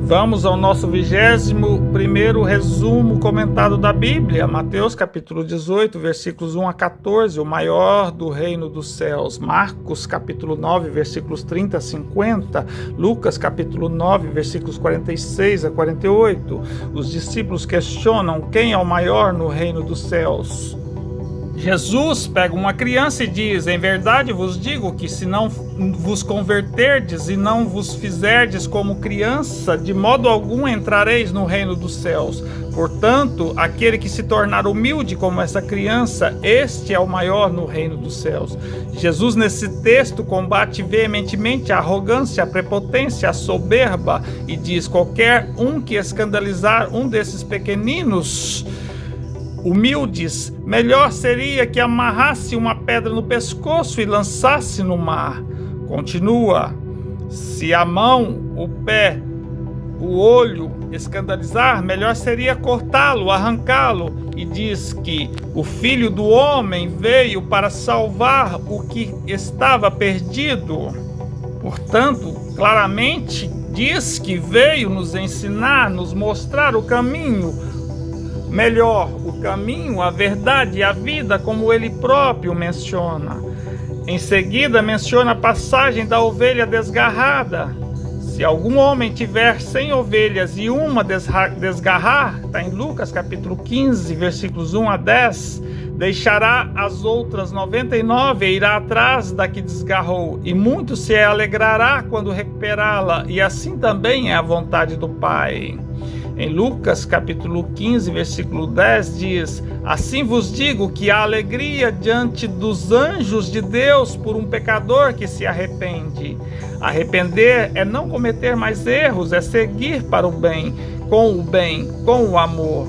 Vamos ao nosso 21º resumo comentado da Bíblia, Mateus capítulo 18, versículos 1 a 14, o maior do reino dos céus, Marcos capítulo 9, versículos 30 a 50, Lucas capítulo 9, versículos 46 a 48. Os discípulos questionam quem é o maior no reino dos céus. Jesus pega uma criança e diz: em verdade vos digo que se não vos converterdes e não vos fizerdes como criança, de modo algum entrareis no reino dos céus. Portanto, aquele que se tornar humilde como essa criança, este é o maior no reino dos céus. Jesus nesse texto combate veementemente a arrogância, a prepotência, a soberba e diz: qualquer um que escandalizar um desses pequeninos humildes, melhor seria que amarrasse uma pedra no pescoço e lançasse no mar. Continua: se a mão, o pé, o olho escandalizar, melhor seria cortá-lo, arrancá-lo. E diz que o Filho do Homem veio para salvar o que estava perdido. Portanto, claramente diz que veio nos ensinar, nos mostrar o caminho melhor, o caminho, a verdade e a vida, como ele próprio menciona. Em seguida, menciona a passagem da ovelha desgarrada. Se algum homem tiver 100 ovelhas e uma desgarrar, está em Lucas capítulo 15, versículos 1 a 10, deixará as outras 99 e irá atrás da que desgarrou, e muito se alegrará quando recuperá-la, e assim também é a vontade do Pai. Em Lucas capítulo 15, versículo 10 diz: assim vos digo que há alegria diante dos anjos de Deus por um pecador que se arrepende. Arrepender é não cometer mais erros, é seguir para o bem, com o amor.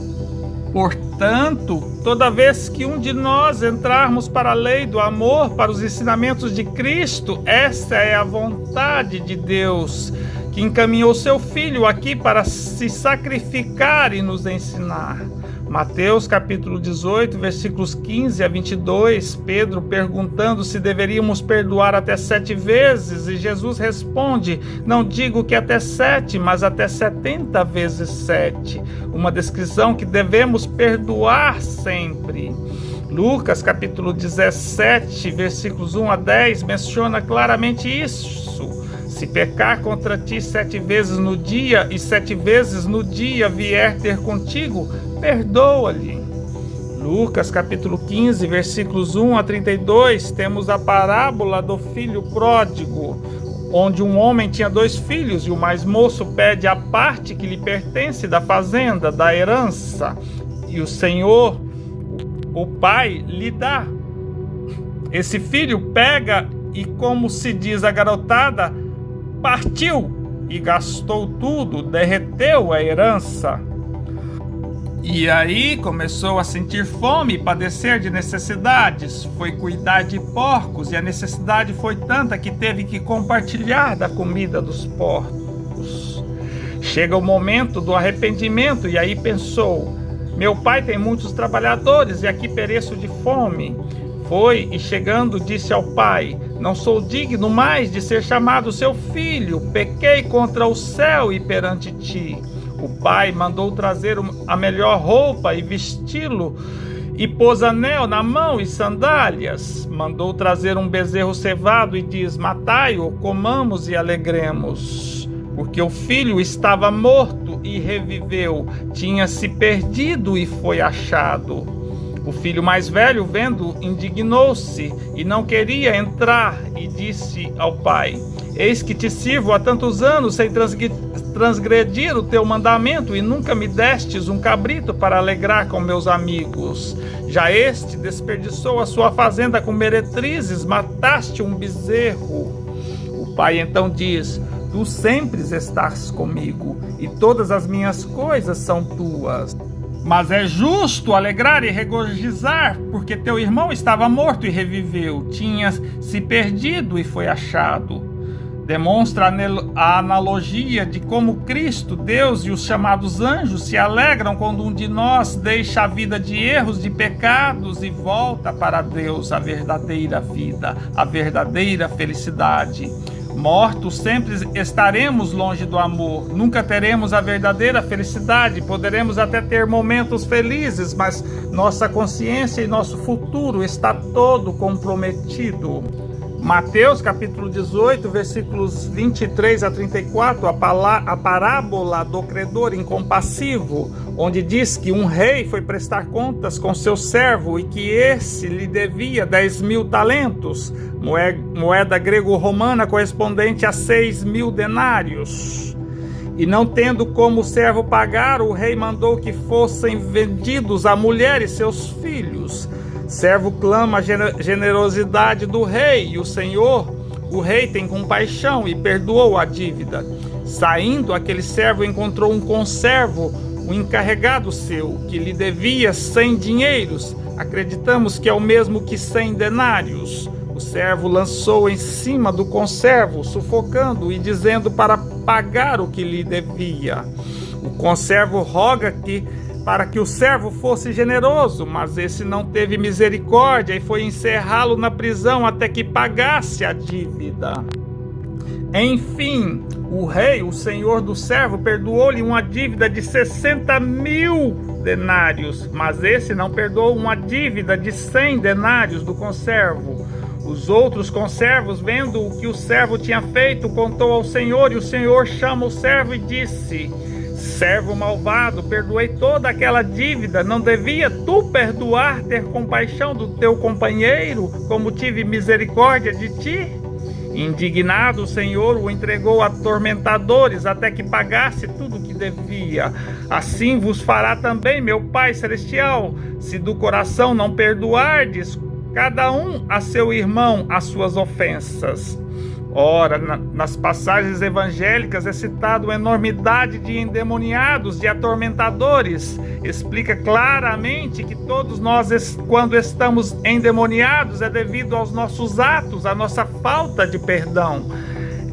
Portanto, toda vez que um de nós entrarmos para a lei do amor, para os ensinamentos de Cristo, esta é a vontade de Deus, que encaminhou seu Filho aqui para se sacrificar e nos ensinar. Mateus capítulo 18, versículos 15 a 22, Pedro perguntando se deveríamos perdoar até 7 vezes, e Jesus responde: não digo que até 7, mas até 70 vezes 7. Uma descrição que devemos perdoar sempre. Lucas capítulo 17, versículos 1 a 10, menciona claramente isso. Se pecar contra ti 7 vezes no dia, e 7 vezes no dia vier ter contigo, perdoa-lhe. Lucas capítulo 15, versículos 1 a 32, temos a parábola do filho pródigo, onde um homem tinha 2 filhos, e o mais moço pede a parte que lhe pertence da fazenda, da herança, e o Senhor, o pai, lhe dá. Esse filho pega e, como se diz a garotada, partiu e gastou tudo, derreteu a herança. E aí começou a sentir fome e padecer de necessidades. Foi cuidar de porcos, e a necessidade foi tanta que teve que compartilhar da comida dos porcos. Chega o momento do arrependimento, e aí pensou: meu pai tem muitos trabalhadores e aqui pereço de fome. Foi e chegando disse ao pai: não sou digno mais de ser chamado seu filho, pequei contra o céu e perante ti. O pai mandou trazer a melhor roupa e vesti-lo, e pôs anel na mão e sandálias. Mandou trazer um bezerro cevado e diz: matai-o, comamos e alegremos. Porque o filho estava morto e reviveu, tinha se perdido e foi achado. O filho mais velho, vendo, indignou-se e não queria entrar, e disse ao pai: eis que te sirvo há tantos anos sem transgredir o teu mandamento, e nunca me destes um cabrito para alegrar com meus amigos. Já este desperdiçou a sua fazenda com meretrizes, mataste um bezerro. O pai então diz: tu sempre estás comigo, e todas as minhas coisas são tuas. Mas é justo alegrar e regozijar, porque teu irmão estava morto e reviveu, tinha se perdido e foi achado. Demonstra a analogia de como Cristo, Deus e os chamados anjos se alegram quando um de nós deixa a vida de erros, de pecados e volta para Deus, a verdadeira vida, a verdadeira felicidade. Mortos, sempre estaremos longe do amor, nunca teremos a verdadeira felicidade, poderemos até ter momentos felizes, mas nossa consciência e nosso futuro está todo comprometido. Mateus capítulo 18, versículos 23 a 34, a parábola do credor incompassivo, onde diz que um rei foi prestar contas com seu servo e que esse lhe devia 10.000 talentos, moeda grego-romana correspondente a 6.000 denários. E não tendo como o servo pagar, o rei mandou que fossem vendidos a mulher e seus filhos. Servo clama a generosidade do rei, e o rei tem compaixão e perdoou a dívida. Saindo, aquele servo encontrou um conservo, um encarregado seu, que lhe devia 100 dinheiros. Acreditamos que é o mesmo que 100 denários. O servo lançou em cima do conservo, sufocando e dizendo para pagar o que lhe devia. O conservo roga para que o servo fosse generoso, mas esse não teve misericórdia e foi encerrá-lo na prisão até que pagasse a dívida. Enfim, o rei, o senhor do servo, perdoou-lhe uma dívida de 60.000 denários, mas esse não perdoou uma dívida de 100 denários do conservo. Os outros conservos, vendo o que o servo tinha feito, contou ao senhor, e o senhor chama o servo e disse: servo malvado, perdoei toda aquela dívida, não devia tu perdoar, ter compaixão do teu companheiro, como tive misericórdia de ti? Indignado, o Senhor o entregou a atormentadores até que pagasse tudo o que devia. Assim vos fará também meu Pai Celestial, se do coração não perdoardes cada um a seu irmão as suas ofensas. Ora, nas passagens evangélicas é citado uma enormidade de endemoniados, de atormentadores. Explica claramente que todos nós, quando estamos endemoniados, é devido aos nossos atos, à nossa falta de perdão.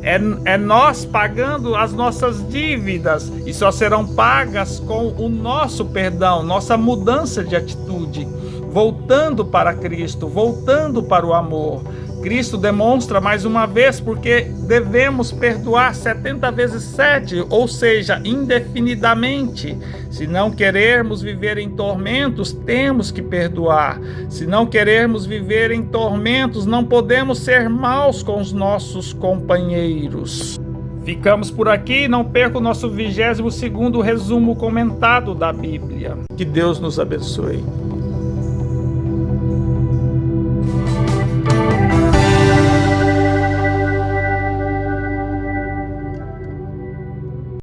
É nós pagando as nossas dívidas, e só serão pagas com o nosso perdão, nossa mudança de atitude, voltando para Cristo, voltando para o amor. Cristo demonstra mais uma vez porque devemos perdoar 70 vezes 7, ou seja, indefinidamente. Se não querermos viver em tormentos, temos que perdoar. Se não querermos viver em tormentos, não podemos ser maus com os nossos companheiros. Ficamos por aqui, não perca o nosso 22º resumo comentado da Bíblia. Que Deus nos abençoe.